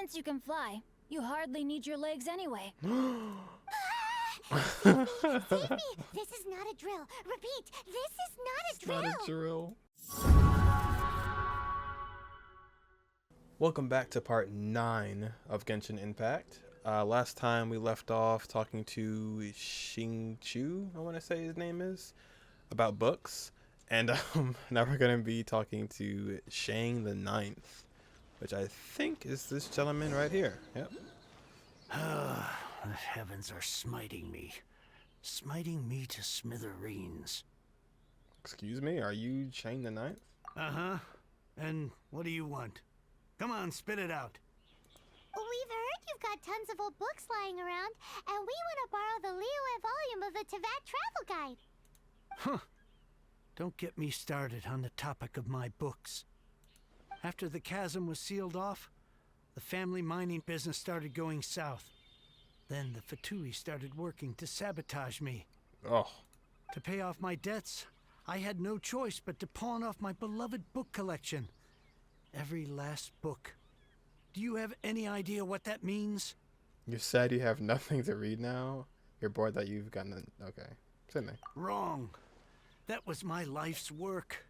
Since you can fly, you hardly need your legs anyway. Save me! Save me! This is not a drill. Repeat, this is not a drill. Not a drill. Welcome back to part 9 of Genshin Impact. Last time we left off talking to Xingqiu, I want to say his name is, about books. And now we're going to be talking to Chang the 9th, which I think is this gentleman right here. Yep. The heavens are smiting me to smithereens. Excuse me, are you Chang the 9th? Uh-huh. And what do you want? Come on, spit it out. We've heard you've got tons of old books lying around, and we want to borrow the Liyue volume of the Teyvat travel guide. Huh. Don't get me started on the topic of my books. After the chasm was sealed off, the family mining business started going south. Then the Fatui started working to sabotage me. Oh. To pay off my debts, I had no choice but to pawn off my beloved book collection. Every last book. Do you have any idea what that means? You said you have nothing to read now? You're bored that you've gotten... Okay. Sydney. Wrong. That was my life's work.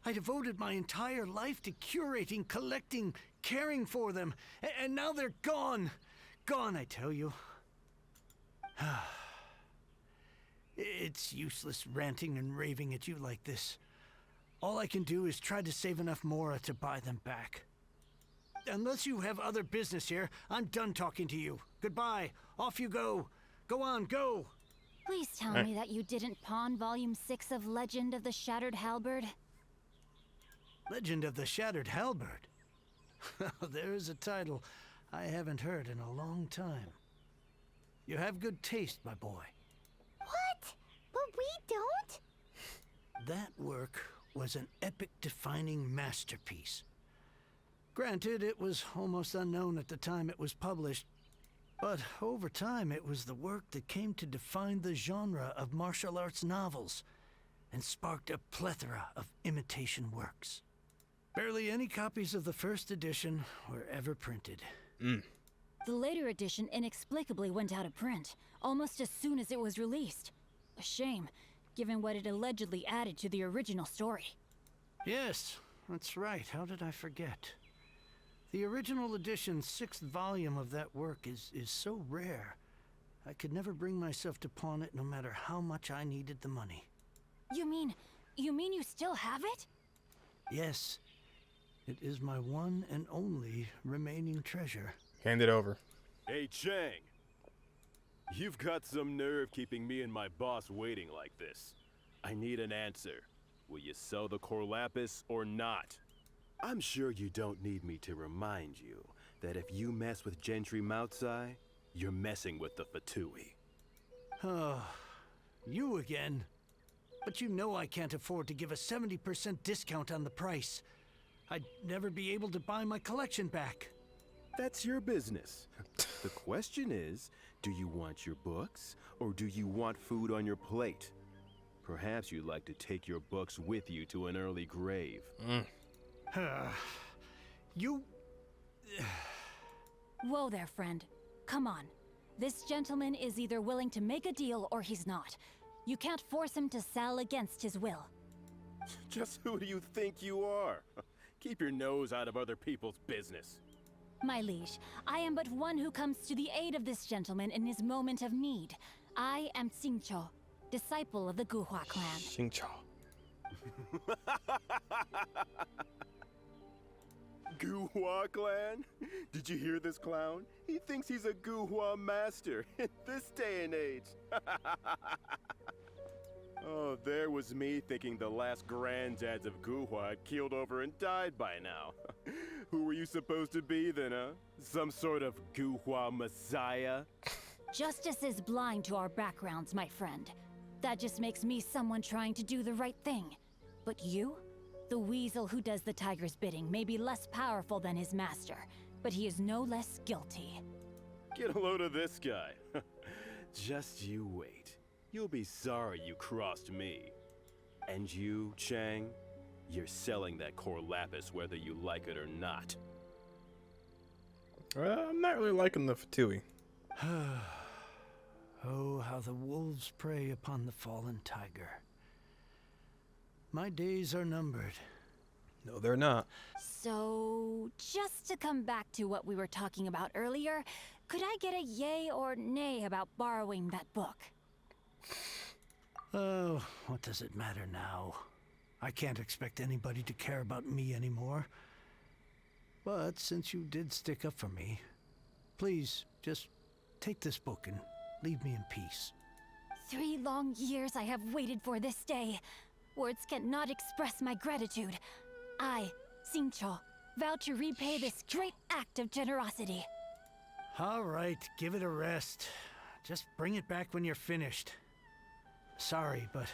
I devoted my entire life to curating, collecting, caring for them. And now they're gone. Gone, I tell you. It's useless ranting and raving at you like this. All I can do is try to save enough Mora to buy them back. Unless you have other business here, I'm done talking to you. Goodbye. Off you go. Go on, go. Please tell me that you didn't pawn Volume 6 of Legend of the Shattered Halberd. Legend of the Shattered Halberd? There's a title I haven't heard in a long time. You have good taste, my boy. What? But we don't? That work was an epic-defining masterpiece. Granted, it was almost unknown at the time it was published, but over time it was the work that came to define the genre of martial arts novels and sparked a plethora of imitation works. Barely any copies of the first edition were ever printed. The later edition inexplicably went out of print, almost as soon as it was released. A shame, given what it allegedly added to the original story. Yes, that's right. How did I forget? The original edition's 6th volume of that work is so rare, I could never bring myself to pawn it no matter how much I needed the money. You mean you still have it? Yes. It is my one and only remaining treasure. Hand it over. Hey, Chang. You've got some nerve keeping me and my boss waiting like this. I need an answer. Will you sell the core lapis or not? I'm sure you don't need me to remind you that if you mess with Gentry Moutsai, you're messing with the Fatui. Oh, you again. But you know I can't afford to give a 70% discount on the price. I'd never be able to buy my collection back. That's your business. The question is, do you want your books, or do you want food on your plate? Perhaps you'd like to take your books with you to an early grave. You... Whoa there, friend. Come on. This gentleman is either willing to make a deal or he's not. You can't force him to sell against his will. Just who do you think you are? Keep your nose out of other people's business. My liege, I am but one who comes to the aid of this gentleman in his moment of need. I am Xingqiu, disciple of the Guhua clan. Xingqiu. Guhua clan? Did you hear this clown? He thinks he's a Guhua master in this day and age. Oh, there was me thinking the last granddads of Guhua had keeled over and died by now. Who were you supposed to be then, huh? Some sort of Guhua messiah? Justice is blind to our backgrounds, my friend. That just makes me someone trying to do the right thing. But you? The weasel who does the tiger's bidding may be less powerful than his master, but he is no less guilty. Get a load of this guy. Just you wait. You'll be sorry you crossed me. And you, Chang, you're selling that core lapis whether you like it or not. I'm not really liking the Fatui. Oh, how the wolves prey upon the fallen tiger. My days are numbered. No, they're not. So, just to come back to what we were talking about earlier, could I get a yay or nay about borrowing that book? Oh, what does it matter now? I can't expect anybody to care about me anymore. But since you did stick up for me, please just take this book and leave me in peace. 3 long years I have waited for this day. Words cannot express my gratitude. I, Xingqiu, vow to repay this great act of generosity. All right, give it a rest. Just bring it back when you're finished. Sorry, but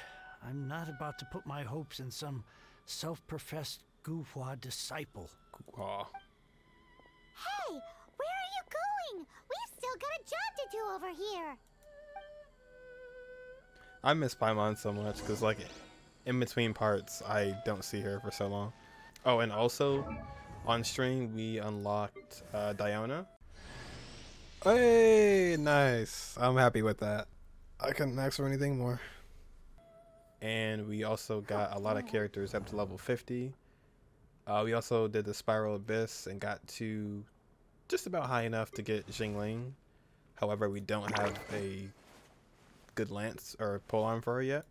I'm not about to put my hopes in some self-professed Guhua disciple. Aw. Hey, where are you going? We've still got a job to do over here. I miss Paimon so much because, like, in between parts, I don't see her for so long. Oh, and also, on stream, we unlocked Diona. Hey, nice. I'm happy with that. I couldn't ask for anything more. And we also got a lot of characters up to level 50. We also did the Spiral Abyss and got to just about high enough to get Xingling. However, we don't have a good lance or polearm for her yet.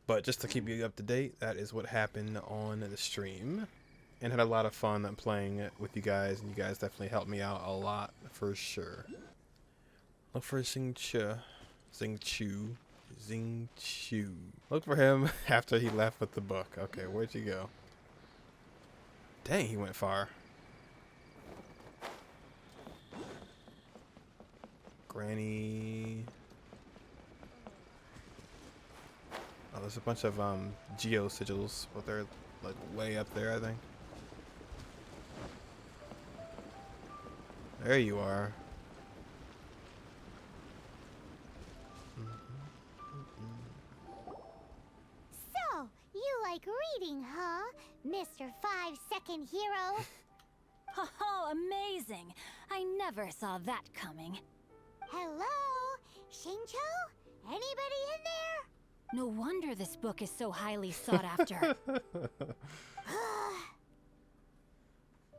But just to keep you up to date, that is what happened on the stream. And had a lot of fun playing it with you guys, and you guys definitely helped me out a lot for sure. Look for Xingqiu. Look for him after he left with the book. Okay, where'd you go? Dang, he went far. Granny. Oh, there's a bunch of geo sigils, but they're like way up there, I think. There you are. So, you like reading, huh, Mr. 5-second hero? Oh, amazing! I never saw that coming. Hello? Xingqiu? Anybody in there? No wonder this book is so highly sought after.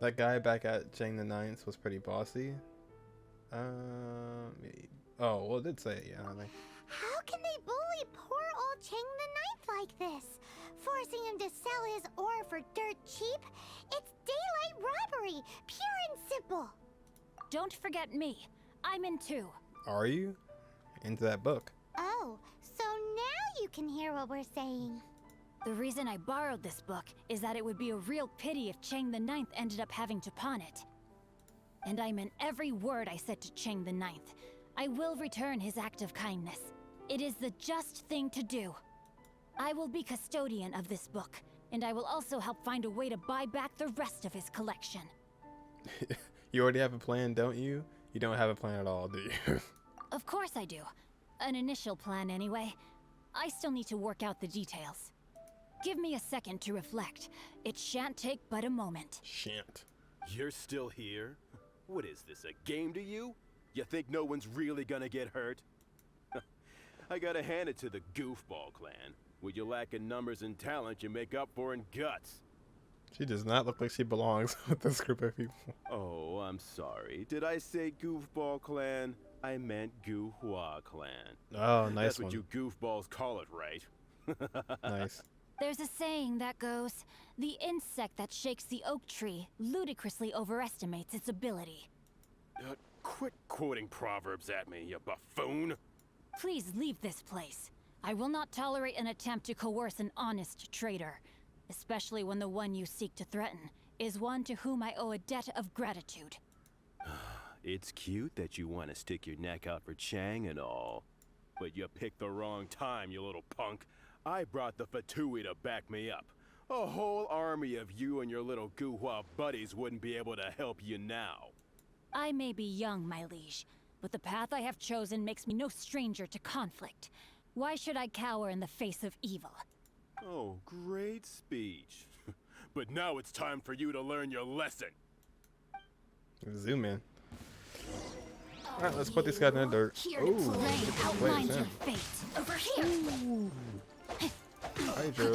That guy back at Chang the Ninth was pretty bossy. Oh, well, it did say it, yeah, I think. How can they bully poor old Chang the Ninth like this? Forcing him to sell his ore for dirt cheap? It's daylight robbery, pure and simple. Don't forget me. I'm in too. Are you? Into that book. Oh, so now you can hear what we're saying. The reason I borrowed this book is that it would be a real pity if Chang the Ninth ended up having to pawn it. And I meant every word I said to Chang the Ninth. I will return his act of kindness. It is the just thing to do. I will be custodian of this book, and I will also help find a way to buy back the rest of his collection. You already have a plan, don't you? You don't have a plan at all, do you? Of course I do. An initial plan anyway. I still need to work out the details. Give me a second to reflect. It shan't take but a moment. Shan't. You're still here? What is this, a game to you? You think no one's really gonna get hurt? I gotta hand it to the Goofball clan. What you lack in numbers and talent, you make up for in guts. She does not look like she belongs with this group of people. Oh, I'm sorry. Did I say Goofball clan? I meant Guhua clan. Oh, nice That's one. what you goofballs call it, right? Nice. There's a saying that goes, the insect that shakes the oak tree ludicrously overestimates its ability. Quit quoting proverbs at me, you buffoon! Please leave this place. I will not tolerate an attempt to coerce an honest trader, especially when the one you seek to threaten is one to whom I owe a debt of gratitude. It's cute that you want to stick your neck out for Chang and all. But you picked the wrong time, you little punk. I brought the Fatui to back me up. A whole army of you and your little Guhua buddies wouldn't be able to help you now. I may be young, my liege, but the path I have chosen makes me no stranger to conflict. Why should I cower in the face of evil? Oh, great speech. But now it's time for you to learn your lesson. Zoom in. Alright, let's put these guys in the dirt. Here Oh, to play look at the outlines plays, your yeah. fate. Over here. Hi, Joe.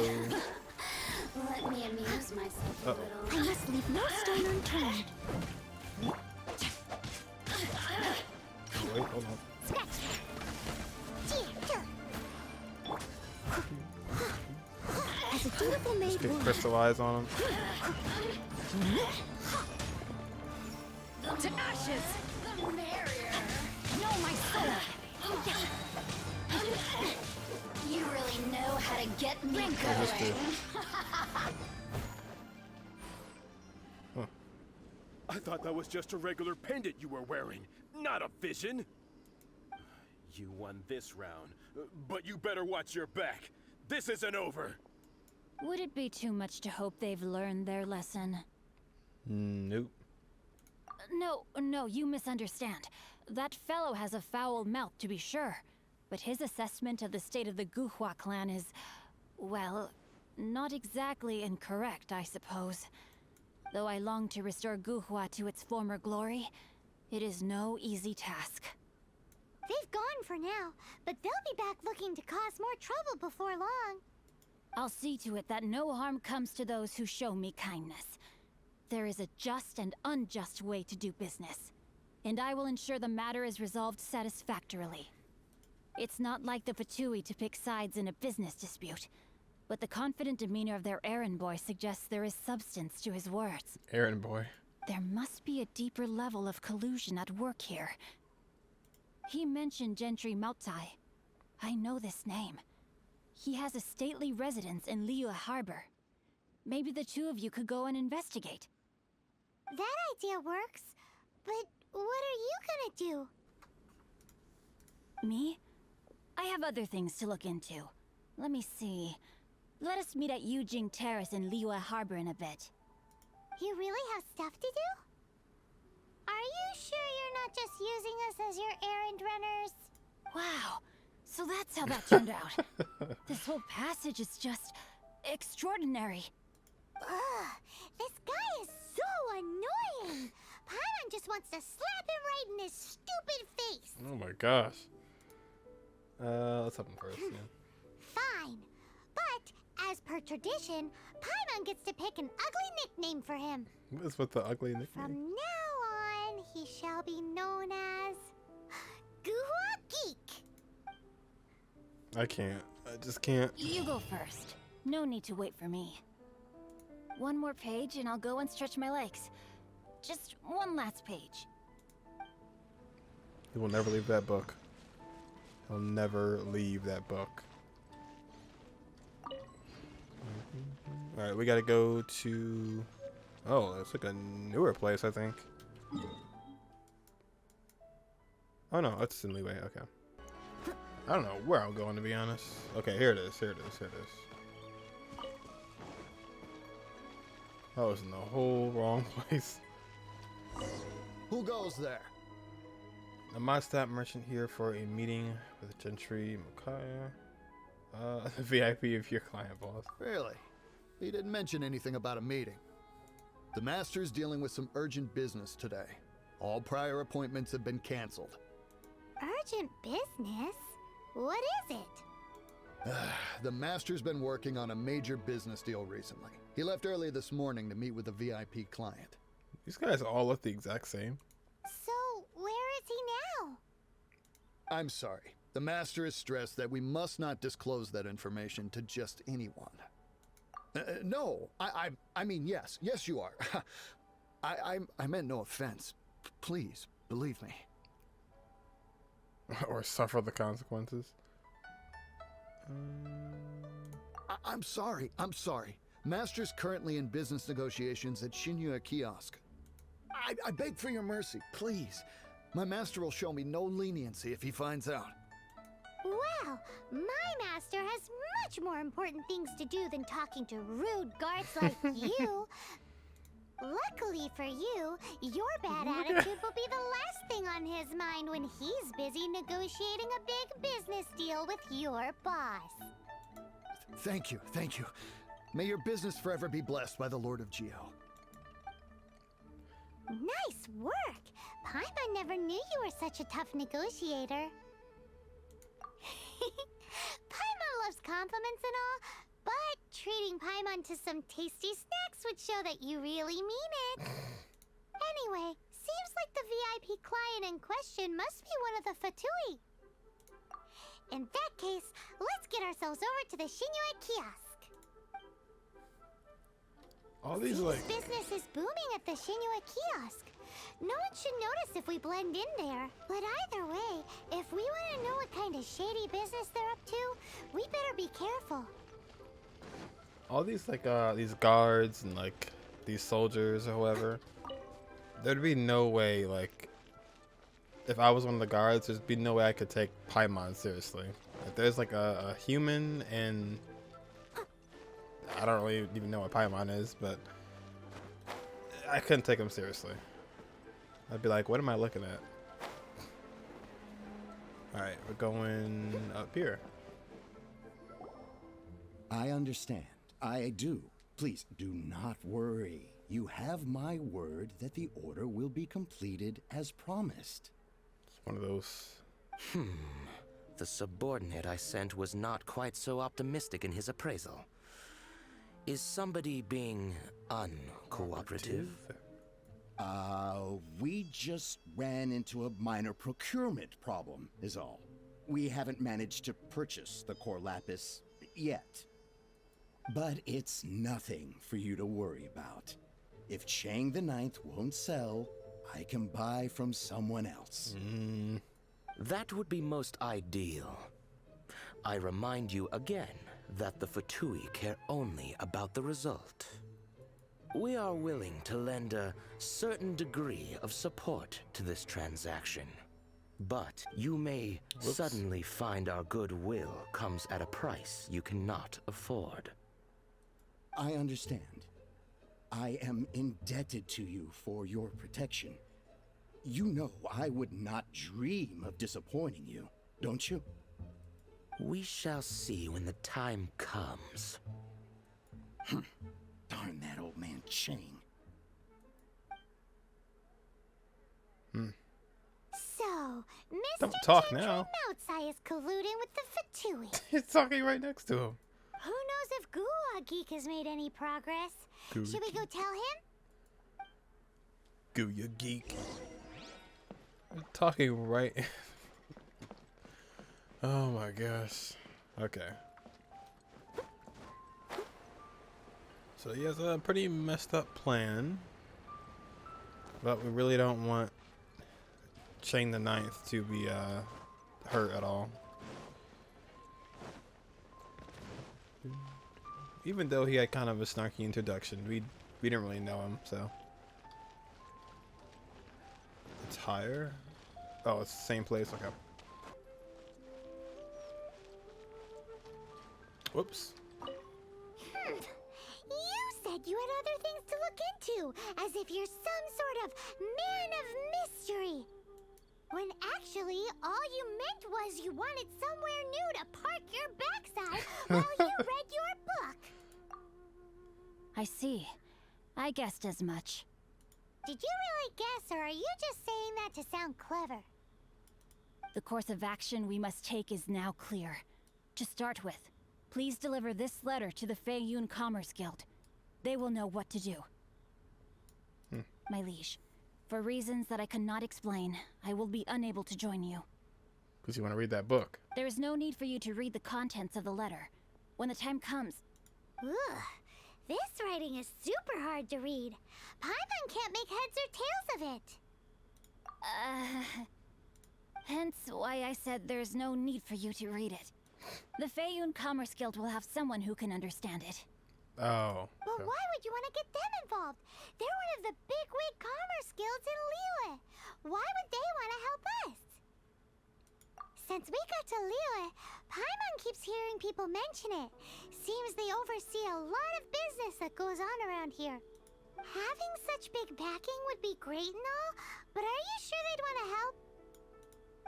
Let me amuse myself a Uh-oh. little. I must leave no stone unturned. Wait, hold on. Scratch. As a dutiful maid Get would. crystallized on them. To ashes. The merrier. No, my sword. You really know how to get me Just going. I thought that was just a regular pendant you were wearing, not a vision. You won this round, but you better watch your back. This isn't over. Would it be too much to hope they've learned their lesson? Nope. No, you misunderstand. That fellow has a foul mouth, to be sure. But his assessment of the state of the Guhua clan is, well, not exactly incorrect, I suppose. Though I long to restore Guhua to its former glory, it is no easy task. They've gone for now, but they'll be back looking to cause more trouble before long. I'll see to it that no harm comes to those who show me kindness. There is a just and unjust way to do business, and I will ensure the matter is resolved satisfactorily. It's not like the Fatui to pick sides in a business dispute, but the confident demeanor of their errand boy suggests there is substance to his words. Errand boy. There must be a deeper level of collusion at work here. He mentioned Gentry Mautai. I know this name. He has a stately residence in Liyue Harbor. Maybe the two of you could go and investigate. That idea works, but what are you gonna do? Me? I have other things to look into. Let me see. Let us meet at Yujing Terrace in Liyue Harbor in a bit. You really have stuff to do? Are you sure you're not just using us as your errand runners? Wow, so that's how that turned out. This whole passage is just extraordinary. Ugh, this guy is so annoying! Paimon just wants to slap him right in his stupid face! Oh my gosh. Let's have him first, yeah. Fine, but as per tradition, Paimon gets to pick an ugly nickname for him. What is with the ugly nickname? From now on, he shall be known as Guhua Geek. I can't. I just can't. You go first. No need to wait for me. One more page and I'll go and stretch my legs. Just one last page. He will never leave that book. He'll never leave that book. Alright, we gotta go to... Oh, it's like a newer place, I think. Oh no, it's in Leeway, okay. I don't know where I'm going, to be honest. Okay, here it is, here it is, here it is. I was in the whole wrong place. Who goes there? A Modstap merchant here for a meeting with Gentry Makaya. VIP of your client, boss. Really? He didn't mention anything about a meeting. The master's dealing with some urgent business today. All prior appointments have been canceled. Urgent business? What is it? The master's been working on a major business deal recently. He left early this morning to meet with a VIP client. These guys all look the exact same. So, where is he now? I'm sorry. The master has stressed that we must not disclose that information to just anyone. No, I mean, yes, you are. I meant no offense. Please, believe me. Or suffer the consequences. I'm sorry. Master's currently in business negotiations at Xingqiu Kiosk. I beg for your mercy, please. My master will show me no leniency if he finds out. Well, my master has much more important things to do than talking to rude guards like you. Luckily for you, your bad attitude will be the last thing on his mind when he's busy negotiating a big business deal with your boss. Thank you. May your business forever be blessed by the Lord of Geo. Nice work! Paimon never knew you were such a tough negotiator. Paimon loves compliments and all, but treating Paimon to some tasty snacks would show that you really mean it. Anyway, seems like the VIP client in question must be one of the Fatui. In that case, let's get ourselves over to the Xingqiu kiosk. All these like Business is booming at the Xingqiu kiosk. No one should notice if we blend in there. But either way, if we want to know what kind of shady business they're up to, we better be careful. all these like these guards and like these soldiers or whoever. There'd be no way, like, if I was one of the guards, there'd be no way I could take Paimon seriously. If there's like a human, and I don't really even know what Paimon is, but I couldn't take him seriously. I'd be like, what am I looking at? Alright, we're going up here. I understand. I do. Please do not worry. You have my word that the order will be completed as promised. It's one of those. The subordinate I sent was not quite so optimistic in his appraisal. Is somebody being uncooperative? We just ran into a minor procurement problem, is all. We haven't managed to purchase the core lapis yet. But it's nothing for you to worry about. If Chang the Ninth won't sell, I can buy from someone else. That would be most ideal. I remind you again that the Fatui care only about the result. We are willing to lend a certain degree of support to this transaction. But you may suddenly find our goodwill comes at a price you cannot afford. I understand. I am indebted to you for your protection. You know I would not dream of disappointing you, don't you? We shall see when the time comes. Darn that old man Chang. So, Mr. Don't talk now. Outside is colluding with the Fatui. He's talking right next to him. Who knows if Gua Geek has made any progress? Gua Should we go tell him? Goo, you geek. Talking right. Oh my gosh. Okay. So he has a pretty messed up plan, but we really don't want Chang the Ninth to be hurt at all. Even though he had kind of a snarky introduction, we didn't really know him, so. It's higher. Oh, it's the same place. Okay. Whoops. You said you had other things to look into, as if you're some sort of man of mystery. When actually, all you meant was you wanted somewhere new to park your backside while you read your book. I see. I guessed as much. Did you really guess, or are you just saying that to sound clever? The course of action we must take is now clear. To start with, please deliver this letter to the Feiyun Commerce Guild. They will know what to do. My liege, for reasons that I cannot explain, I will be unable to join you. Because you want to read that book. There is no need for you to read the contents of the letter. When the time comes... Ugh, this writing is super hard to read. Paimon can't make heads or tails of it. Hence why I said there's no need for you to read it. The Feiyun Commerce Guild will have someone who can understand it. Oh. But why would you want to get them involved? They're one of the bigwig commerce guilds in Liyue. Why would they want to help us? Since we got to Liyue, Paimon keeps hearing people mention it. Seems they oversee a lot of business that goes on around here. Having such big backing would be great and all, but are you sure they'd want to help?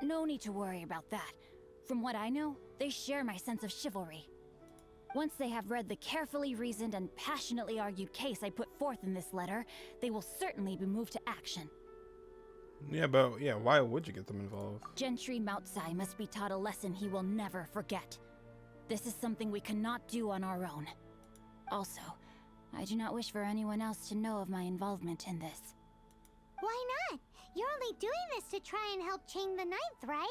No need to worry about that. From what I know, they share my sense of chivalry. Once they have read the carefully reasoned and passionately argued case I put forth in this letter, they will certainly be moved to action. Yeah, but why would you get them involved? Gentry Moutsai must be taught a lesson he will never forget. This is something we cannot do on our own. Also, I do not wish for anyone else to know of my involvement in this. Why not? You're only doing this to try and help Chang the Ninth, right?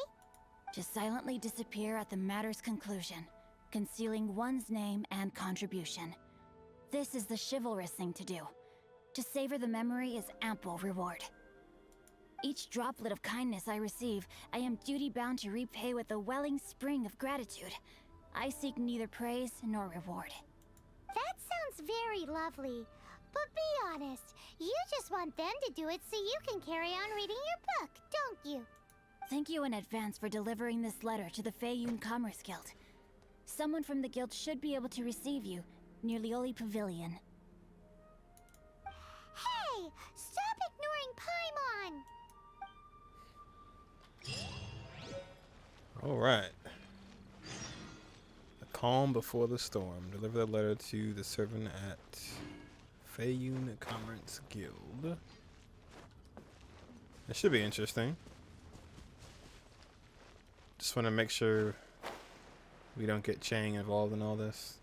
To silently disappear at the matter's conclusion, concealing one's name and contribution. This is the chivalrous thing to do. To savor the memory is ample reward. Each droplet of kindness I receive, I am duty-bound to repay with a welling spring of gratitude. I seek neither praise nor reward. That sounds very lovely. But be honest, you just want them to do it so you can carry on reading your book, don't you? Thank you in advance for delivering this letter to the Feiyun Commerce Guild. Someone from the guild should be able to receive you near Lioli Pavilion. Hey! Stop ignoring Paimon! Alright. The calm before the storm. Deliver the letter to the servant at Feiyun Commerce Guild. It should be interesting. Just want to make sure we don't get Chang involved in all this.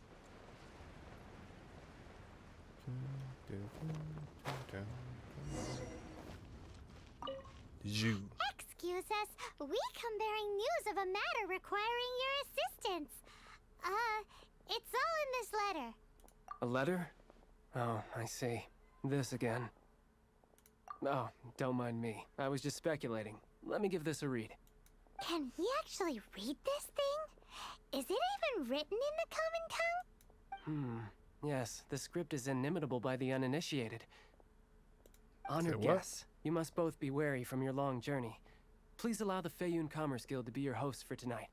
You. Excuse us, we come bearing news of a matter requiring your assistance. It's all in this letter. A letter? Oh, I see. This again. Oh, don't mind me. I was just speculating. Let me give this a read. Can he actually read this thing? Is it even written in the common tongue? Yes, the script is inimitable by the uninitiated. Honored what? guests, you must both be wary from your long journey. Please allow the Feiyun Commerce Guild to be your host for tonight.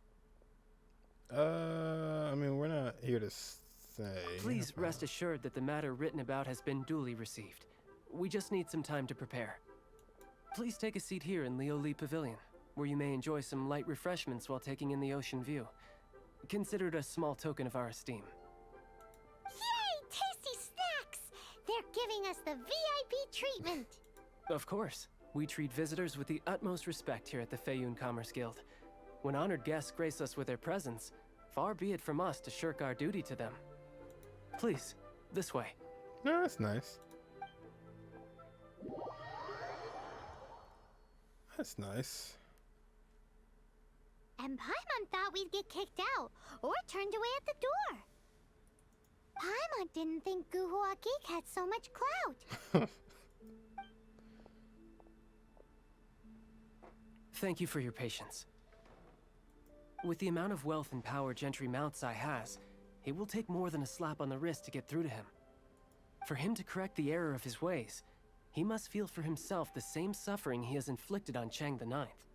I mean, we're not here to say. Please rest assured that the matter written about has been duly received. We just need some time to prepare. Please take a seat here in Lioli Pavilion, where you may enjoy some light refreshments while taking in the ocean view. Consider it a small token of our esteem. Yay! Tasty snacks! They're giving us the VIP treatment. Of course. We treat visitors with the utmost respect here at the Feiyun Commerce Guild. When honored guests grace us with their presence, far be it from us to shirk our duty to them. Please, this way. No, that's nice. That's nice. And Paimon thought we'd get kicked out, or turned away at the door. Paimon didn't think Guhua Geek had so much clout. Thank you for your patience. With the amount of wealth and power Gentry Moutsai has, it will take more than a slap on the wrist to get through to him. For him to correct the error of his ways, he must feel for himself the same suffering he has inflicted on Chang the Ninth.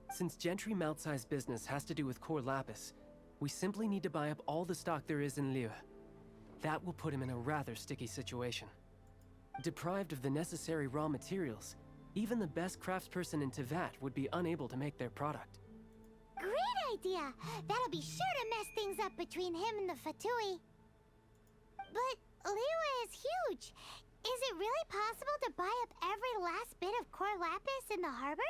Since Gentry Moutsai's business has to do with core lapis, we simply need to buy up all the stock there is in Liu. That will put him in a rather sticky situation. Deprived of the necessary raw materials, even the best craftsperson in Tevat would be unable to make their product. Great idea! That'll be sure to mess things up between him and the Fatui. But Liu is huge. Is it really possible to buy up every last bit of core lapis in the harbor?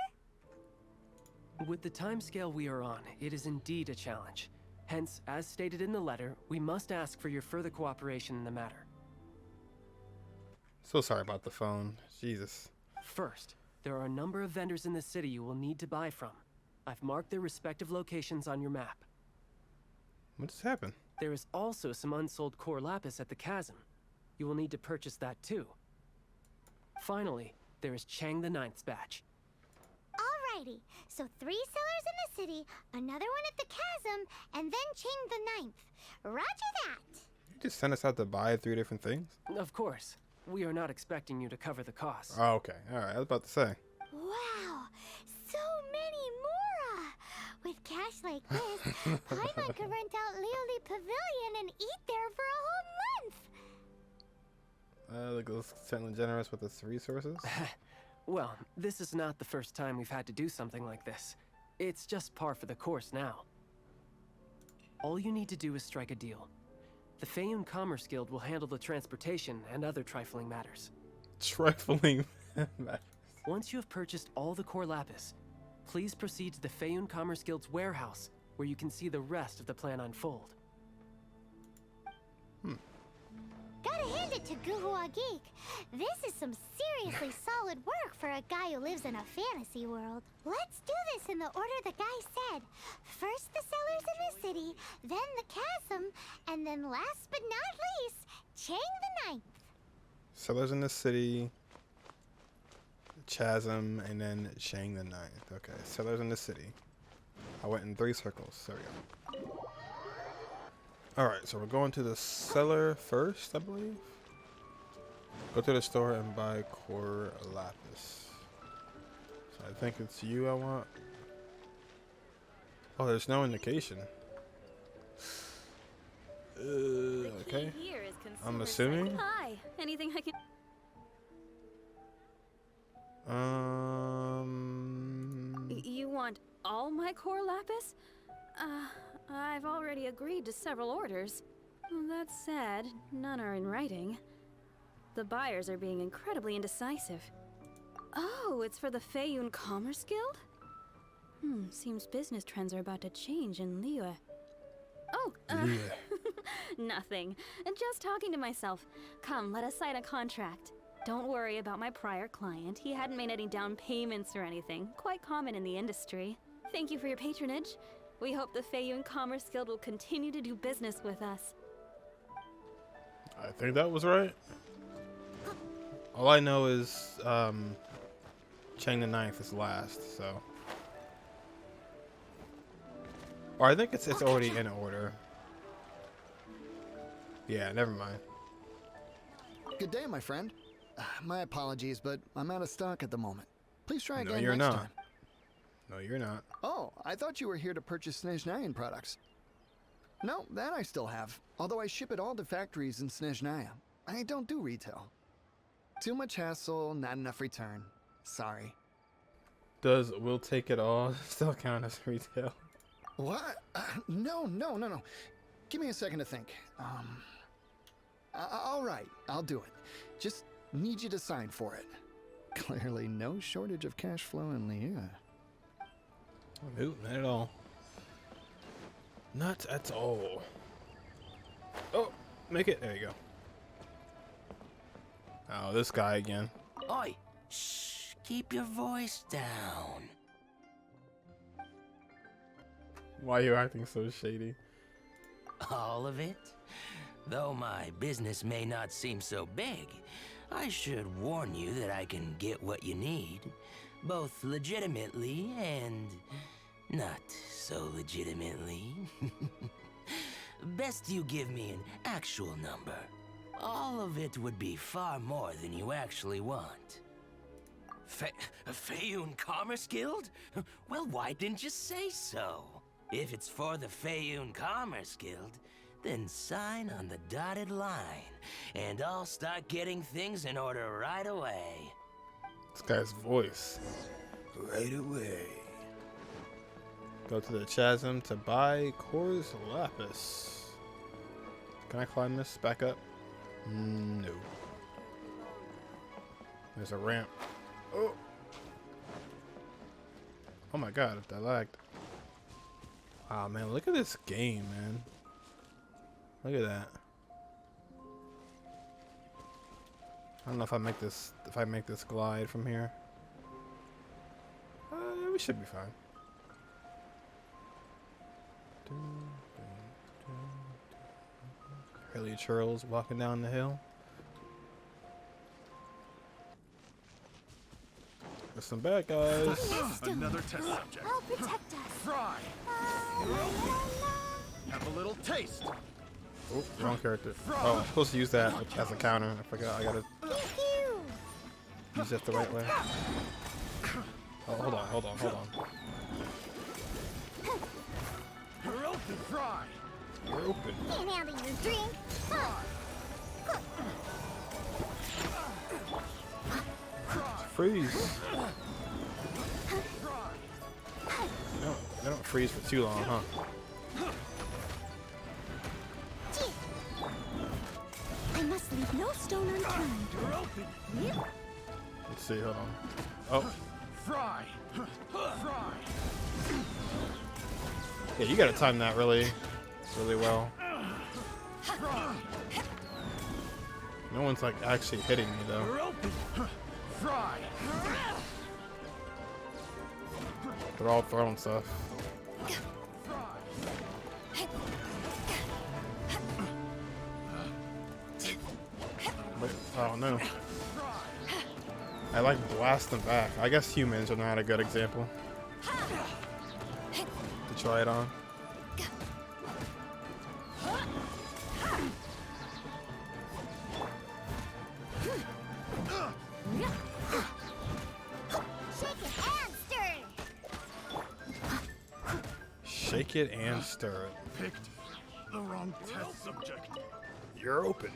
With the timescale we are on, it is indeed a challenge. Hence, as stated in the letter, we must ask for your further cooperation in the matter. So sorry about the phone. Jesus. First, there are a number of vendors in the city you will need to buy from. I've marked their respective locations on your map. What just happened? There is also some unsold core lapis at the chasm. You will need to purchase that too. Finally, there is Chang the Ninth's batch. Alrighty, so 3 sellers in the city, another one at the chasm, and then Chang the Ninth. Roger that! You just sent us out to buy 3 different things? Of course. We are not expecting you to cover the costs. Oh, okay. Alright, I was about to say. Wow, so many more! With cash like this, Paimon could rent out Lioli Pavilion and eat there for a whole month! Look, certainly generous with its resources. Well, this is not the first time we've had to do something like this. It's just par for the course now. All you need to do is strike a deal. The Feiyun Commerce Guild will handle the transportation and other trifling matters. Trifling matters. Once you have purchased all the core lapis, please proceed to the Feiyun Commerce Guild's warehouse, where you can see the rest of the plan unfold. Gotta hand it to Guhua Geek. This is some seriously solid work for a guy who lives in a fantasy world. Let's do this in the order the guy said. First the sellers in the city, then the chasm, and then last but not least, Chang the Ninth. Sellers in the city, chasm, and then Chang the Ninth. Okay, sellers in the city. I went in 3 circles. There we go. Alright, so we're going to the seller first, I believe. Go to the store and buy core lapis. So I think it's you I want. Oh, there's no indication. Okay. I'm assuming. Hi. Anything I can... You want all my core lapis? I've already agreed to several orders. That said, none are in writing. The buyers are being incredibly indecisive. Oh, it's for the Feiyun Commerce Guild? Seems business trends are about to change in Liyue. Oh, nothing. Just talking to myself. Come, let us sign a contract. Don't worry about my prior client. He hadn't made any down payments or anything. Quite common in the industry. Thank you for your patronage. We hope the Feiyun Commerce Guild will continue to do business with us. I think that was right. All I know is Chang the Ninth is last, so. Or I think it's already in order. Yeah, never mind. Good day, my friend. My apologies, but I'm out of stock at the moment. Please try again No, you're next not. time. No, you're not. Oh, I thought you were here to purchase Snezhnayan products. No, that I still have. Although I ship it all to factories in Snezhnaya. I don't do retail. Too much hassle, not enough return. Sorry. Does we'll take it all still count as retail? What? No. Give me a second to think. All right, I'll do it. Just need you to sign for it. Clearly no shortage of cash flow in Liyue. Nope, not at all. Not at all. Oh, make it. There you go. Oh, this guy again. Oi! Shh! Keep your voice down. Why are you acting so shady? All of it? Though my business may not seem so big, I should warn you that I can get what you need, both legitimately and not so legitimately. Best you give me an actual number. All of it would be far more than you actually want. Feiyun Commerce Guild? Well, why didn't you say so? If it's for the Feiyun Commerce Guild, then sign on the dotted line, and I'll start getting things in order right away. This guy's voice. Right away. Go to the chasm to buy Core's lapis. Can I climb this back up? No. There's a ramp. Oh. Oh my god, that lagged. Wow, man, look at this game, man. Look at that. I don't know if I make this glide from here. We should be fine. Hurley Churls walking down the hill. There's some bad guys. Another test subject. I'll protect us. Fry! Have a little taste. Oh, wrong character. Oh, I'm supposed to use that as a counter. I forgot. I gotta use that the right way. Oh, hold on. You're open, Fry! You're open. Can't handle your drink. Freeze. They don't freeze for too long, huh? leave no stone unturned. Let's see, hold on. Oh. Fry! Fry! Yeah, you gotta time that really well. No one's like actually hitting me though. Fry! They're all throwing stuff. Wait, oh no. I like blast them back. I guess humans are not a good example to try it on. Shake it and stir it. Picked the wrong test subject. You're open.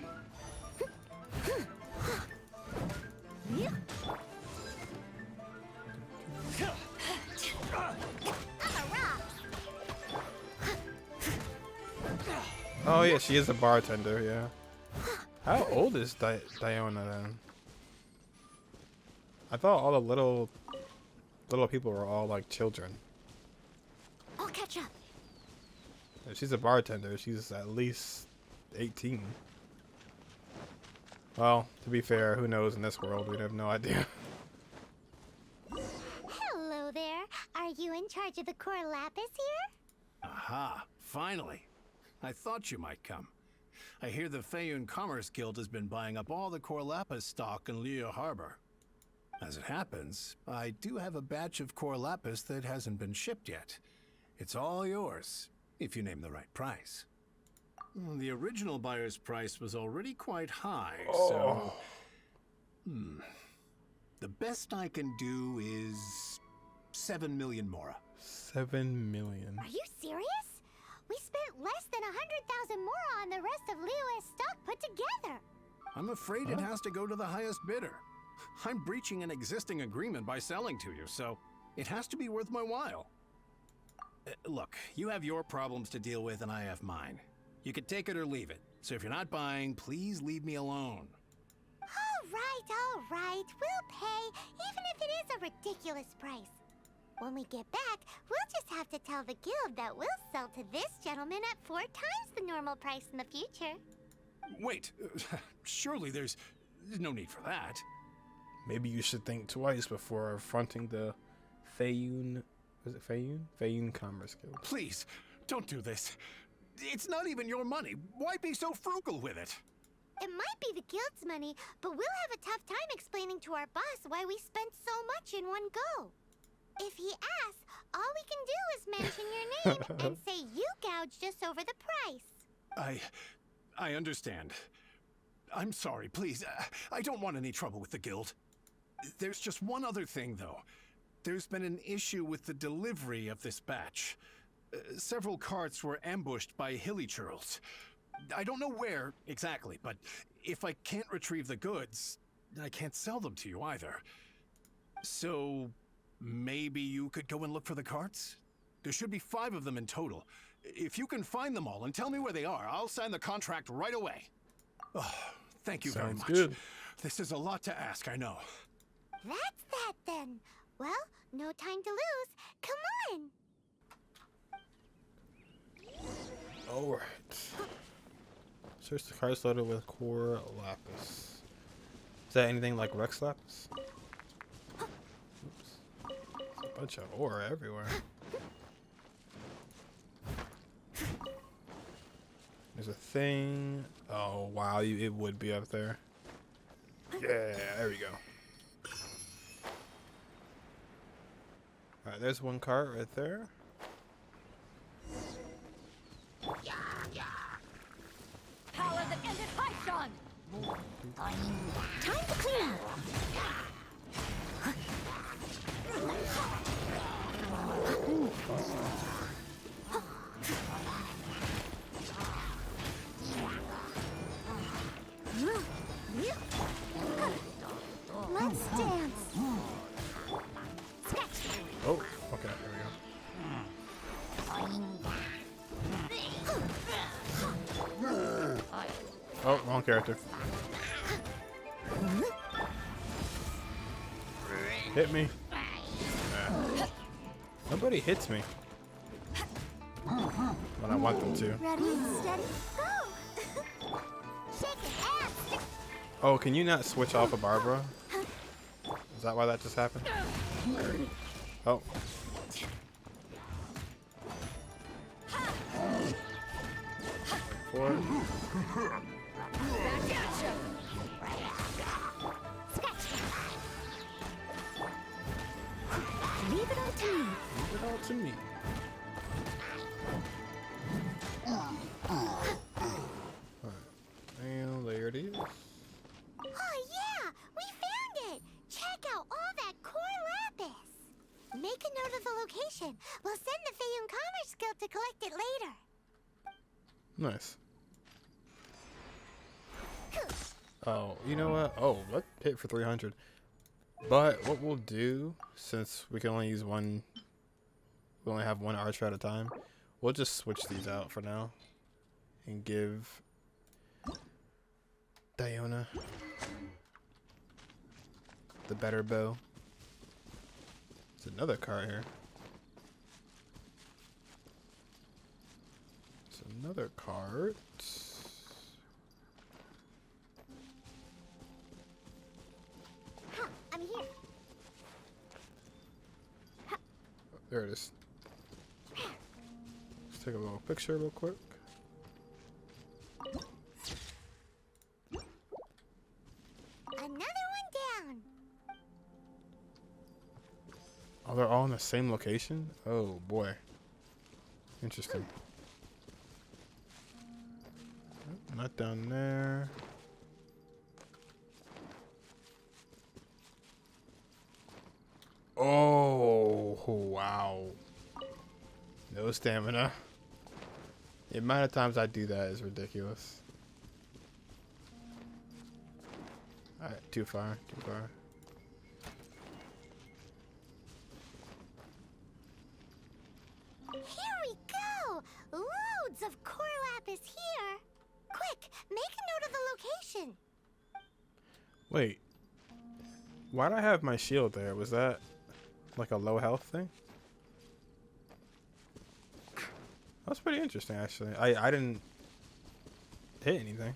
Oh yeah, she is a bartender, yeah. How old is Diona then? I thought all the little people were all like children. I'll catch up. If she's a bartender, she's at least 18. Well, to be fair, who knows in this world? We have no idea. Hello there. Are you in charge of the core lapis here? Aha, finally. I thought you might come. I hear the Feiyun Commerce Guild has been buying up all the core lapis stock in Liu Harbor. As it happens, I do have a batch of core lapis that hasn't been shipped yet. It's all yours, if you name the right price. The original buyer's price was already quite high, so... The best I can do is 7 million mora. 7 million. Are you serious? We spent less than 100,000 mora on the rest of Liu's stock put together. I'm afraid it has to go to the highest bidder. I'm breaching an existing agreement by selling to you, so it has to be worth my while. Look, you have your problems to deal with and I have mine. You could take it or leave it. So if you're not buying, please leave me alone. All right. We'll pay, even if it is a ridiculous price. When we get back, we'll just have to tell the guild that we'll sell to this gentleman at 4 times the normal price in the future. Wait, surely there's no need for that. Maybe you should think twice before affronting the Feiyun... Was it Feiyun? Feiyun Commerce Guild. Please, don't do this. It's not even your money. Why be so frugal with it? It might be the guild's money, but we'll have a tough time explaining to our boss why we spent so much in one go. If he asks, all we can do is mention your name and say you gouged us over the price. I understand. I'm sorry, please. I don't want any trouble with the guild. There's just one other thing, though. There's been an issue with the delivery of this batch. Several carts were ambushed by hilly churls. I don't know where exactly, but if I can't retrieve the goods, I can't sell them to you either. So maybe you could go and look for the carts? There should be 5 of them in total. If you can find them all and tell me where they are, I'll sign the contract right away. Oh, thank you very much. Good. This is a lot to ask, I know. That's that then. Well, no time to lose. Come on. Alright. Search the cards loaded with core lapis. Is that anything like Rex lapis? Oops. There's a bunch of ore everywhere. There's a thing. Oh wow, it would be up there. Yeah, there we go. Alright, there's one cart right there. Power that ended Haishan! Time to clean up. Let's dance. Oh, okay, there we go. Oh, wrong character. Hit me. Nobody hits me when I want them to. Ready, steady, go! Shake it, ass! Oh, can you not switch off of Barbara? Is that why that just happened? Oh. For it. Leave it all to me. Leave it all to me. And there it is. Oh yeah, we found it. Check out all that core lapis. Make a note of the location. We'll send the Feiyun Commerce Guild to collect it later. Nice. Oh, you know what? Oh, that hit for 300. But what we'll do, since we can only use one, we only have one archer at a time, we'll just switch these out for now and give Diona the better bow. There's another card here. There's another card. I'm here. There it is. Let's take a little picture real quick. Another one down. Oh, they're all in the same location? Oh boy. Interesting. Nope, not down there. Oh, wow. No stamina. The amount of times I do that is ridiculous. Alright, too far, too far. Here we go. Loads of core lapis here. Quick, make a note of the location. Wait. Why'd I have my shield there? Was that like a low health thing? That's pretty interesting, actually. I didn't hit anything.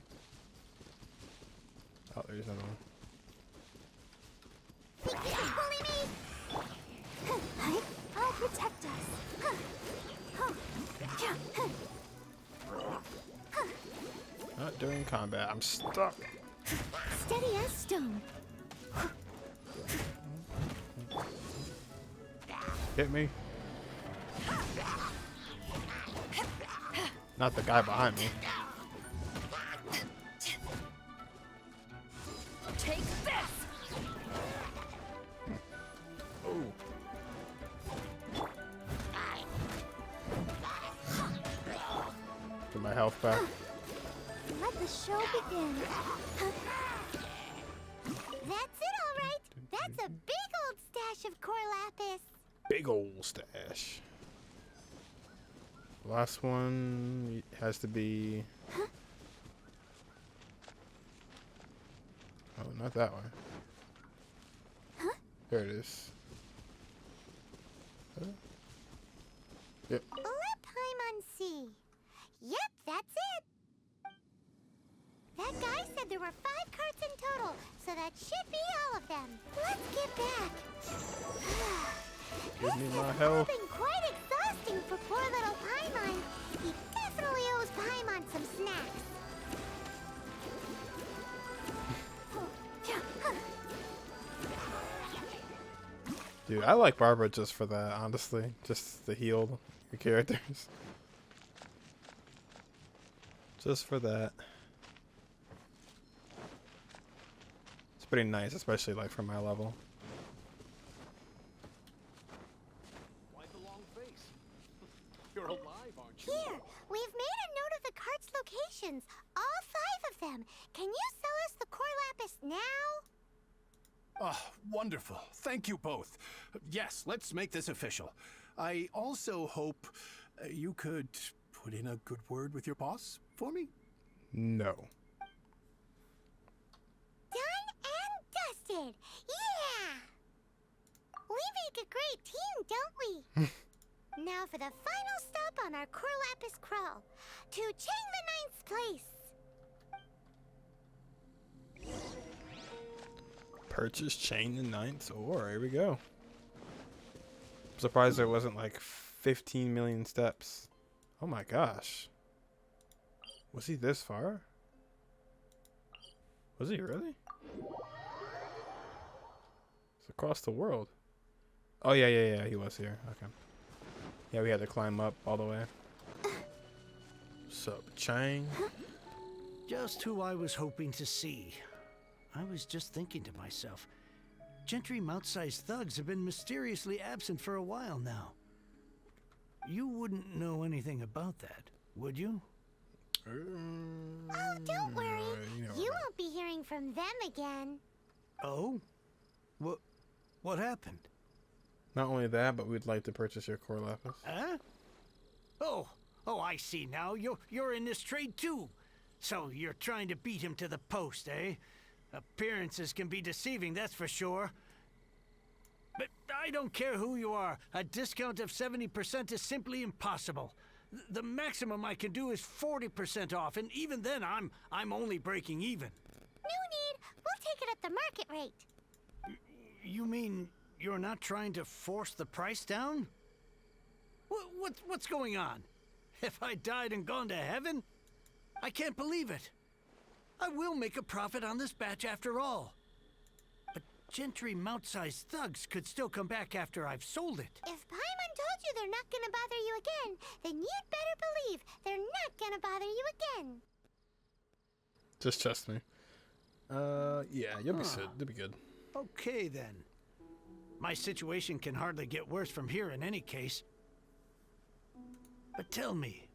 Oh, there's another one. Bully me. I'll protect us. Not doing combat. I'm stuck. Steady as stone. Hit me. Not the guy behind me. Take this! Oh. Get my health back. Let the show begin. That's it, all right. That's a big old stash of core lapis. Big old stash. Last one has to be. Oh, not that one. Huh? There it is. Yep. Let paimon see. Yep, that's it. That guy said there were 5 carts in total, so that should be all of them. Let's get back. Give me This my has all health. been quite exhausting for poor little Paimon. He definitely owes Paimon some snacks. Dude, I like Barbara just for that, honestly. Just to heal your characters. Just for that. It's pretty nice, especially like for my level. Why the long face? You're alive, aren't you? Here, we've made a note of the cart's locations. All 5 of them. Can you sell us the core lapis now? Oh, wonderful. Thank you both. Yes, let's make this official. I also hope you could put in a good word with your boss for me. No. Done and dusted. Yeah! We make a great team, don't we? Now for the final stop on our Corlapis crawl, to Chang the Ninth's place. Purchase Chain the Ninth Ore. Here we go. I'm surprised there wasn't like 15 million steps. Oh my gosh. Was he this far? Was he really? It's across the world. Oh yeah, he was here. Okay. Yeah, we had to climb up all the way. What's up, Chang? Just who I was hoping to see. I was just thinking to myself, Gentry mouth-sized thugs have been mysteriously absent for a while now. You wouldn't know anything about that, would you? Oh, don't worry. You won't be hearing from them again. Oh? What happened? Not only that, but we'd like to purchase your core lapis. Huh? Oh, I see now. You're in this trade too. So you're trying to beat him to the post, eh? Appearances can be deceiving, that's for sure. But I don't care who you are. A discount of 70% is simply impossible. The maximum I can do is 40% off, and even then I'm only breaking even. No need. We'll take it at the market rate. You mean you're not trying to force the price down? What's going on? Have I died and gone to heaven? I can't believe it. I will make a profit on this batch after all. But Gentry mouth-sized thugs could still come back after I've sold it. If Paimon told you they're not gonna bother you again, then you'd better believe they're not gonna bother you again. Just trust me. Yeah, you'll be good. You'll be good. Okay then. My situation can hardly get worse from here in any case. But tell me,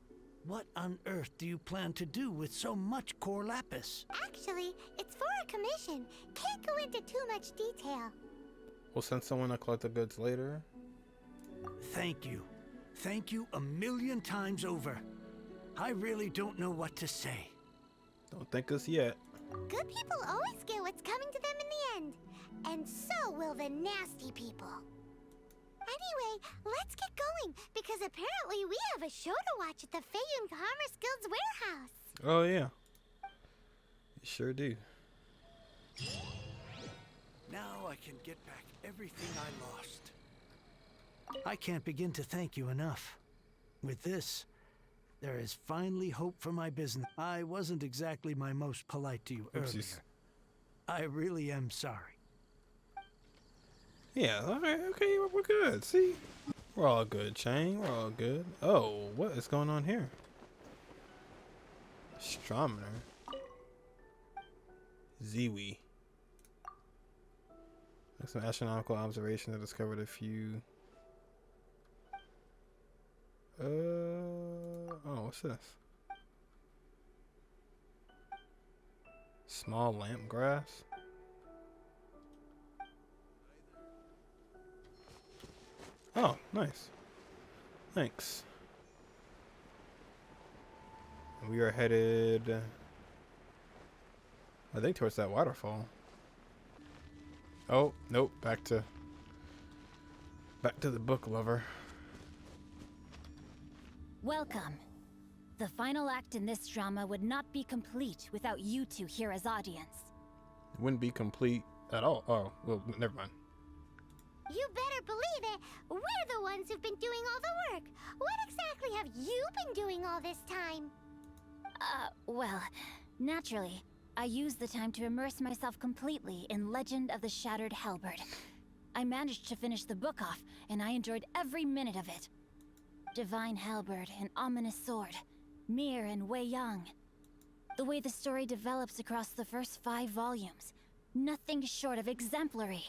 what on earth do you plan to do with so much core lapis? Actually, it's for a commission. Can't go into too much detail. We'll send someone to collect the goods later. Thank you. Thank you a million times over. I really don't know what to say. Don't thank us yet. Good people always get what's coming to them in the end. And so will the nasty people. Anyway, let's get going, because apparently we have a show to watch at the Feiyun Commerce Guild's warehouse. Oh, yeah. You sure do. Now I can get back everything I lost. I can't begin to thank you enough. With this, there is finally hope for my business. I wasn't exactly my most polite to you earlier. I really am sorry. Yeah, okay, we're good. See? We're all good, Chang. We're all good. Oh, what is going on here? Astronomer. Ziwi. Make some astronomical observations. I discovered a few. Oh, what's this? Small lamp grass. Oh, nice. Thanks. We are headed, I think, towards that waterfall. Oh, nope, back to the book lover. Welcome. The final act in this drama would not be complete without you two here as audience. It wouldn't be complete at all. Oh, well, never mind. You better believe it. We're the ones who've been doing all the work. What exactly have you been doing all this time? Well, naturally, I used the time to immerse myself completely in Legend of the Shattered Halberd. I managed to finish the book off, and I enjoyed every minute of it. Divine Halberd, an ominous sword, Mir and Wei Yang. The way the story develops across the first 5 volumes, nothing short of exemplary.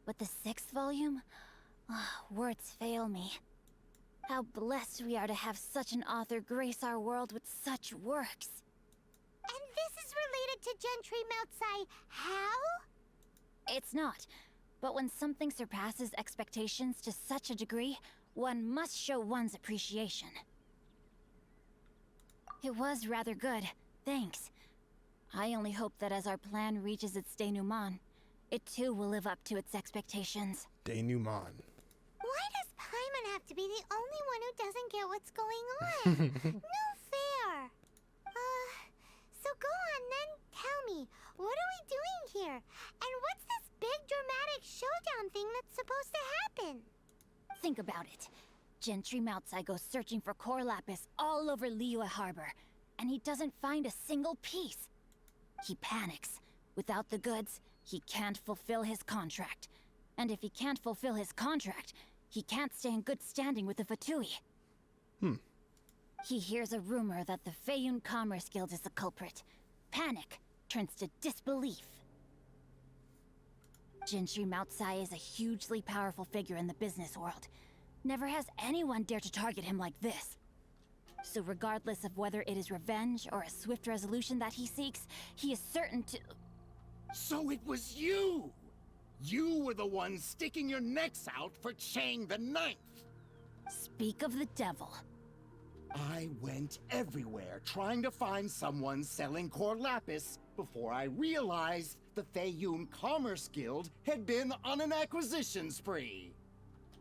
But the 6th volume? Words fail me. How blessed we are to have such an author grace our world with such works. And this is related to Gentry Moutsai how? It's not. But when something surpasses expectations to such a degree, one must show one's appreciation. It was rather good, thanks. I only hope that as our plan reaches its denouement, it too will live up to its expectations. denouement. Why does Paimon have to be the only one who doesn't get what's going on? No fair. So go on then, tell me, what are we doing here? And what's this big dramatic showdown thing that's supposed to happen? Think about it. Gentry Moutsai goes searching for core lapis all over Liyue Harbor, and he doesn't find a single piece. He panics. Without the goods, he can't fulfill his contract. And if he can't fulfill his contract, he can't stay in good standing with the Fatui. He hears a rumor that the Feiyun Commerce Guild is the culprit. Panic turns to disbelief. Gentry Moutsai is a hugely powerful figure in the business world. Never has anyone dared to target him like this. So regardless of whether it is revenge or a swift resolution that he seeks, he is certain to... So it was you! You were the one sticking your necks out for Chang the Ninth! Speak of the devil. I went everywhere trying to find someone selling core lapis before I realized the Feiyun Commerce Guild had been on an acquisition spree.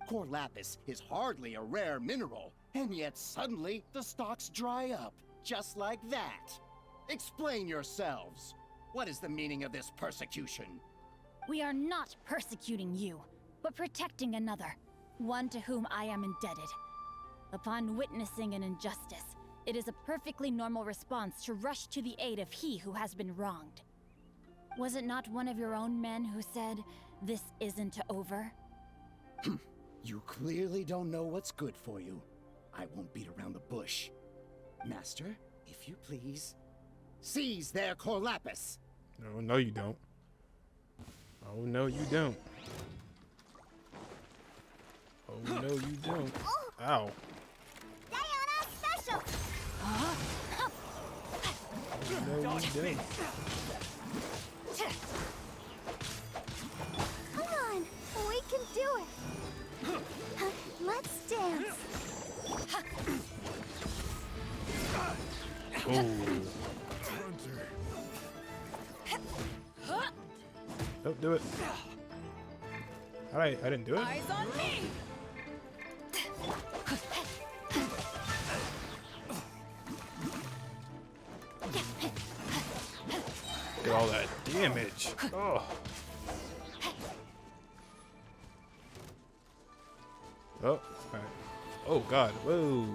Core lapis is hardly a rare mineral, and yet suddenly the stocks dry up, just like that. Explain yourselves. What is the meaning of this persecution? We are not persecuting you, but protecting another, one to whom I am indebted. Upon witnessing an injustice, it is a perfectly normal response to rush to the aid of he who has been wronged. Was it not one of your own men who said, "This isn't over"? You clearly don't know what's good for you. I won't beat around the bush. Master, if you please, seize their core lapis. Oh, no, you don't. Oh, no, you don't. Oh, no, you don't. Ow. Diana special! No, you don't. Come on, we can do it. Let's dance. Oh. Don't do it. Alright, I didn't do it. Eyes on me! Get all that damage. Oh. Oh, alright. Oh god, whoa.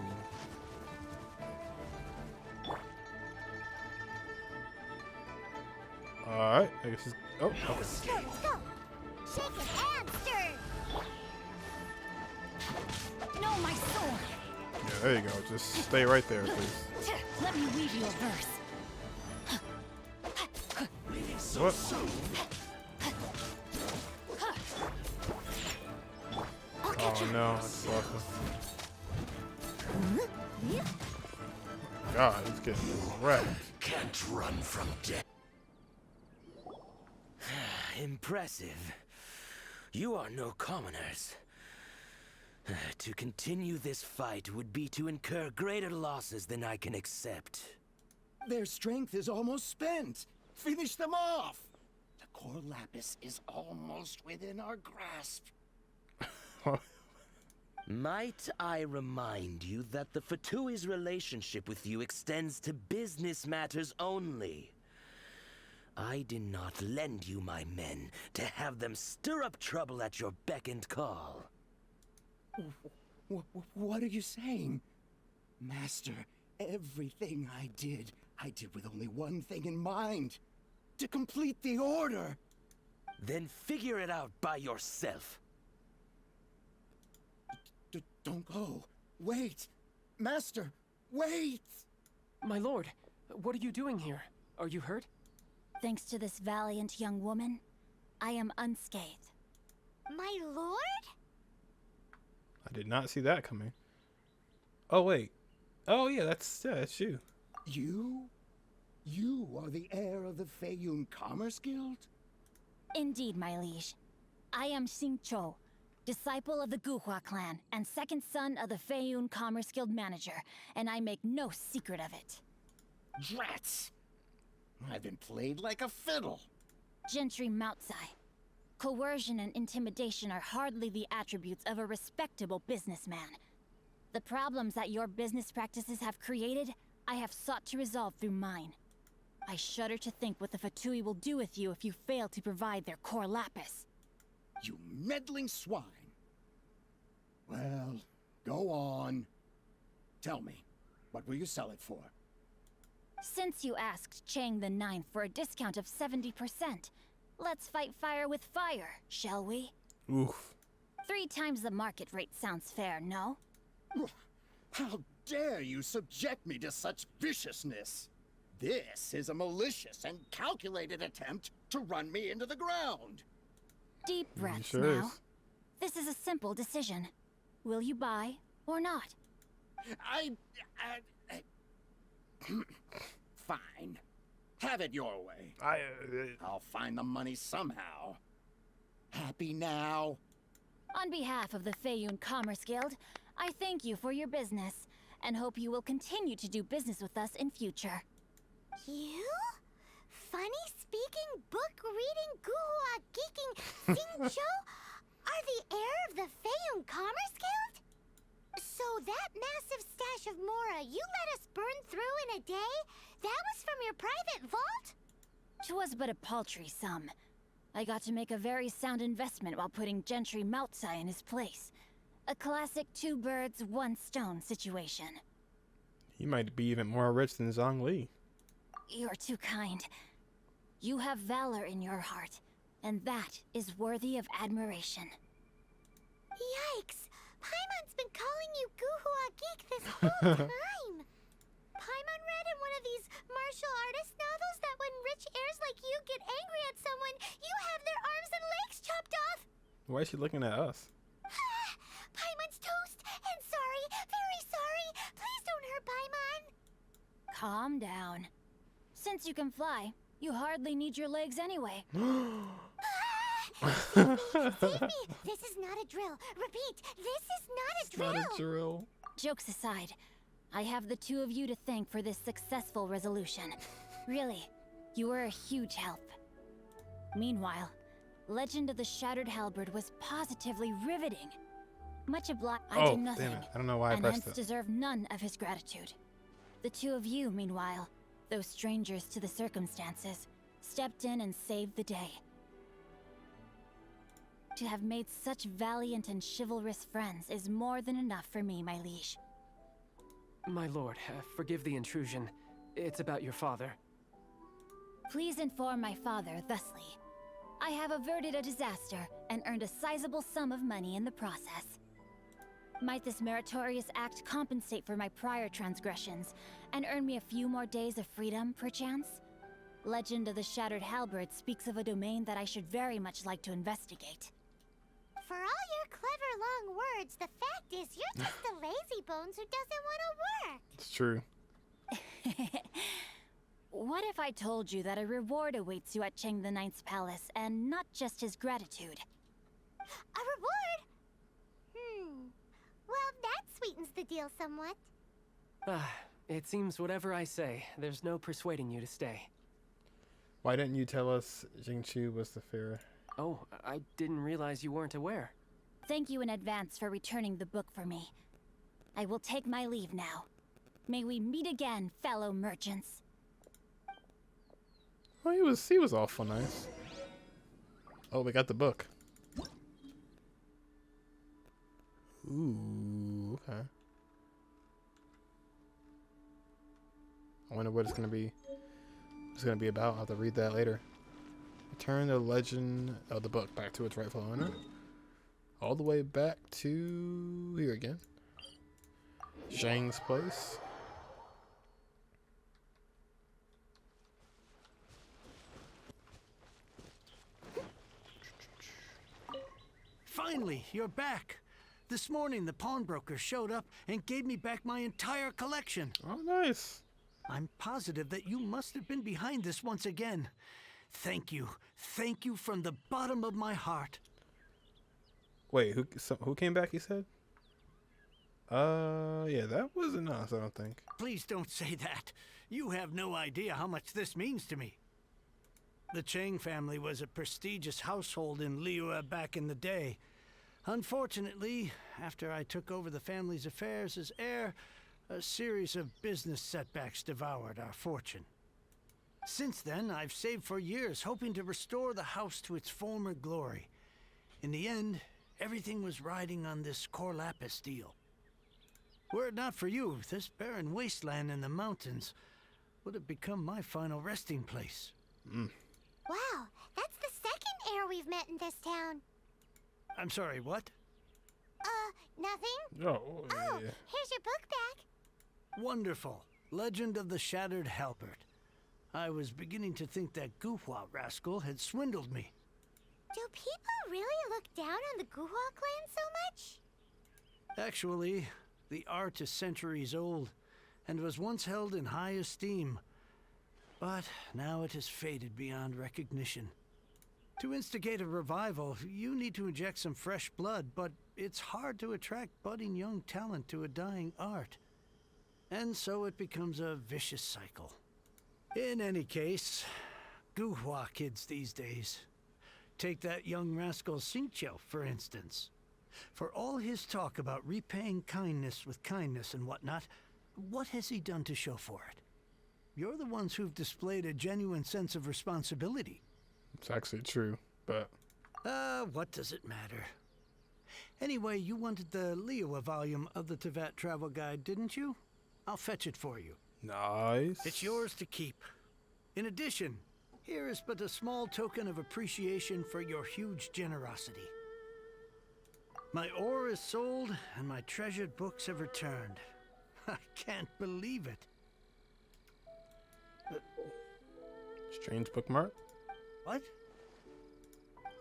Alright, I guess it's... Oh, okay. Let's go. Shake it and stir. No, my sword! Yeah, there you go. Just stay right there, please. Let me weave you a verse. What? Oh no, that's awesome. God, he's getting wrecked. Can't run from death. Impressive. You are no commoners. To continue this fight would be to incur greater losses than I can accept. Their strength is almost spent. Finish them off. The core lapis is almost within our grasp. Might I remind you that the Fatui's relationship with you extends to business matters only? I did not lend you my men to have them stir up trouble at your beck and call. What are you saying? Master, everything I did with only one thing in mind. To complete the order. Then figure it out by yourself. Don't go. Wait. Master, wait! My lord, what are you doing here? Are you hurt? Thanks to this valiant young woman, I am unscathed. My lord? I did not see that coming. Oh wait. Oh yeah, that's you. You are the heir of the Feiyun Commerce Guild? Indeed, my liege. I am Xingqiu, disciple of the Guhua clan and second son of the Feiyun Commerce Guild manager, and I make no secret of it. Drats! I've been played like a fiddle. Gentry Moutsai. Coercion and intimidation are hardly the attributes of a respectable businessman. The problems that your business practices have created, I have sought to resolve through mine. I shudder to think what the Fatui will do with you if you fail to provide their core lapis. You meddling swine. Well, go on. Tell me, what will you sell it for? Since you asked Chang the Ninth for a discount of 70%, let's fight fire with fire, shall we? Oof. 3 times the market rate sounds fair, no? How dare you subject me to such viciousness? This is a malicious and calculated attempt to run me into the ground. Deep breaths sure now. is. This is a simple decision. Will you buy or not? Fine. Have it your way. I'll find the money somehow. Happy now? On behalf of the Feiyun Commerce Guild, I thank you for your business and hope you will continue to do business with us in future. You? Funny speaking, book reading, guhua geeking Xingqiu are the heir of the Feiyun Commerce Guild? So that massive stash of Mora you let us burn through in a day, that was from your private vault? 'Twas but a paltry sum. I got to make a very sound investment while putting Gentry Moutsai in his place. A classic 2 birds, 1 stone situation. He might be even more rich than Zhang Li. You're too kind. You have valor in your heart, and that is worthy of admiration. Yikes! Paimon's been calling you Guhua Geek this whole time! Paimon read in one of these martial artist novels that when rich heirs like you get angry at someone, you have their arms and legs chopped off! Why is she looking at us? Paimon's toast! And sorry, very sorry! Please don't hurt Paimon! Calm down. Since you can fly, you hardly need your legs anyway. Save me! This is not a drill. Repeat, this is not a drill! Not a drill. Jokes aside, I have the 2 of you to thank for this successful resolution. Really, you were a huge help. Meanwhile, Legend of the Shattered Halberd was positively riveting. Much obliged. I did nothing, damn it. I don't know why I and pressed hence it. deserve none of his gratitude. The 2 of you, meanwhile, though strangers to the circumstances, stepped in and saved the day. To have made such valiant and chivalrous friends is more than enough for me, my liege. My lord, forgive the intrusion. It's about your father. Please inform my father thusly. I have averted a disaster and earned a sizable sum of money in the process. Might this meritorious act compensate for my prior transgressions and earn me a few more days of freedom, perchance? Legend of the Shattered Halberd speaks of a domain that I should very much like to investigate. For all your clever long words, the fact is you're just a lazy bones who doesn't want to work. It's true. What if I told you that a reward awaits you at Chang the Ninth's palace, and not just his gratitude? A reward? Well, that sweetens the deal somewhat. It seems whatever I say, there's no persuading you to stay. Why didn't you tell us Xingqiu was the pharaoh? Oh, I didn't realize you weren't aware. Thank you in advance for returning the book for me. I will take my leave now. May we meet again, fellow merchants. Oh, he was awful nice. Oh, we got the book. Ooh, okay. I wonder what it's gonna be. It's gonna be about. I'll have to read that later. Return the legend of the book back to its rightful owner. All the way back to here again. Zhang's place. Finally, you're back. This morning, the pawnbroker showed up and gave me back my entire collection. Oh, nice. I'm positive that you must have been behind this once again. Thank you. Thank you from the bottom of my heart. Wait, who came back, you said? Yeah, that wasn't us, I don't think. Please don't say that. You have no idea how much this means to me. The Chang family was a prestigious household in Liyue back in the day. Unfortunately, after I took over the family's affairs as heir, a series of business setbacks devoured our fortune. Since then, I've saved for years, hoping to restore the house to its former glory. In the end, everything was riding on this Corlapis deal. Were it not for you, this barren wasteland in the mountains would have become my final resting place. Wow, that's the second heir we've met in this town. I'm sorry, what? Nothing? Oh, Oh, yeah. here's your book back. Wonderful. Legend of the Shattered Halberd. I was beginning to think that Guhua rascal had swindled me. Do people really look down on the Guhua clan so much? Actually, the art is centuries old, and was once held in high esteem. But now it has faded beyond recognition. To instigate a revival, you need to inject some fresh blood, but it's hard to attract budding young talent to a dying art. And so it becomes a vicious cycle. In any case, Guhua kids these days. Take that young rascal Xingqiu, for instance. For all his talk about repaying kindness with kindness and whatnot, what has he done to show for it? You're the ones who've displayed a genuine sense of responsibility. It's actually true, but... What does it matter? Anyway, you wanted the Liyue volume of the Teyvat travel guide, didn't you? I'll fetch it for you. Nice. It's yours to keep. In addition, here is but a small token of appreciation for your huge generosity. My ore is sold, and my treasured books have returned. I can't believe it. Strange bookmark? What?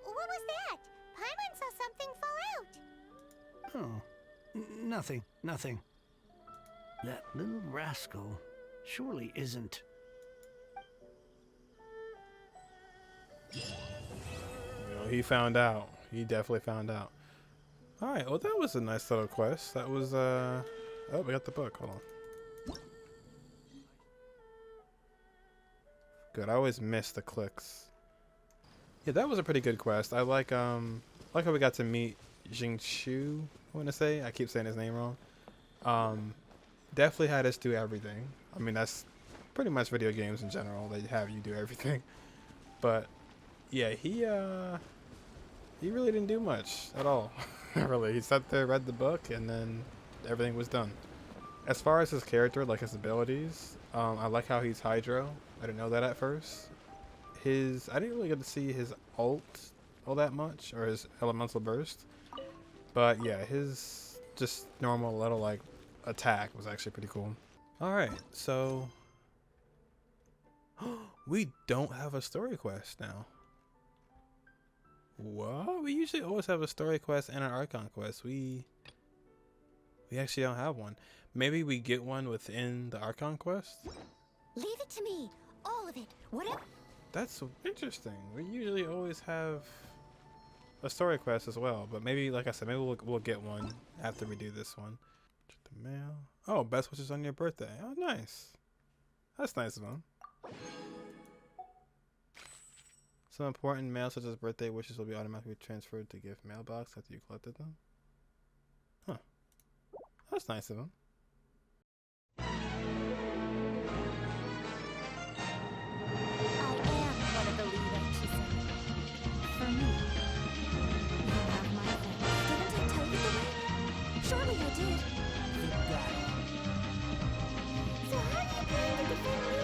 What was that? Paimon saw something fall out. Oh, nothing. That little rascal surely isn't. You know, he found out. He definitely found out. Alright, well that was a nice little quest. That was, oh, we got the book. Hold on. Good, I always miss the clicks. Yeah, that was a pretty good quest. I like how we got to meet Xingqiu, I want to say. I keep saying his name wrong. Definitely had us do everything. I mean, that's pretty much video games in general. They have you do everything. But, yeah, he really didn't do much at all. Really, he sat there, read the book, and then everything was done. As far as his character, like his abilities, I like how he's Hydro. I didn't know that at first. I didn't really get to see his ult all that much, or his elemental burst. But yeah, his just normal little like attack was actually pretty cool. All right, so we don't have a story quest now. What? We usually always have a story quest and an Archon quest. We actually don't have one. Maybe we get one within the Archon quest? Leave it to me. All of it. Whatever. That's interesting. We usually always have a story quest as well. But maybe, like I said, maybe we'll get one after we do this one. Check the mail. Oh, best wishes on your birthday. Oh, nice. That's nice of them. Some important mail such as birthday wishes will be automatically transferred to gift mailbox after you collected them. Huh. That's nice of them. I am one of the leaders, she said. For me, you have my vote. Didn't I tell you the way? Surely I did. So how do you plan to defend